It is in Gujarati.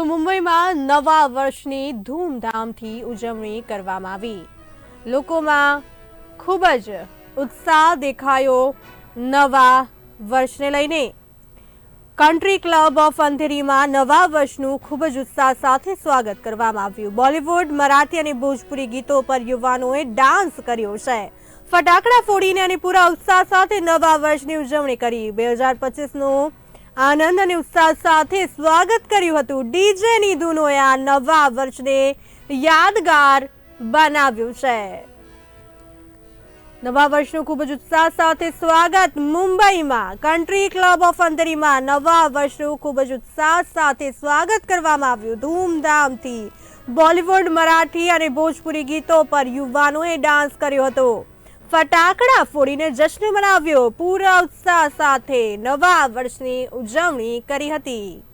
તો મુંબઈમાં નવા વર્ષની ધૂમધામથી ઉજવણી કરવામાં આવી. લોકોમાં ખૂબ જ ઉત્સાહ દેખાયો. નવા વર્ષને લઈને કન્ટ્રી ક્લબ ઓફ અંધેરીમાં નવા વર્ષનું ખૂબ જ ઉત્સાહ સાથે સ્વાગત કરવામાં આવ્યું. બોલિવૂડ, મરાઠી અને ભોજપુરી ગીતો પર યુવાનોએ ડાન્સ કર્યો છે. ફટાકડા ફોડીને અને પૂરા ઉત્સાહ સાથે નવા વર્ષની ઉજવણી કરી. 2025નું આનંદ અને ઉત્સાહ સાથે સ્વાગત કર્યું હતું. ડીજેની ધૂનોએ આ નવા વર્ષને યાદગાર બનાવ્યું છે. નવા વર્ષનું ખૂબ જ ઉત્સાહ સાથે સ્વાગત. મુંબઈમાં કન્ટ્રી ક્લબ ઓફ અંધેરીમાં નવા વર્ષનું ખૂબ જ ઉત્સાહ સાથે સ્વાગત કરવામાં આવ્યું. ધૂમધામથી બોલિવૂડ, મરાઠી અને ભોજપુરી ગીતો પર યુવાનોએ ડાન્સ કર્યો હતો. ફટાકડા ફોડીને જશ્ન મનાવ્યો. પૂરા ઉત્સાહ સાથે નવા વર્ષની ઉજવણી કરી હતી.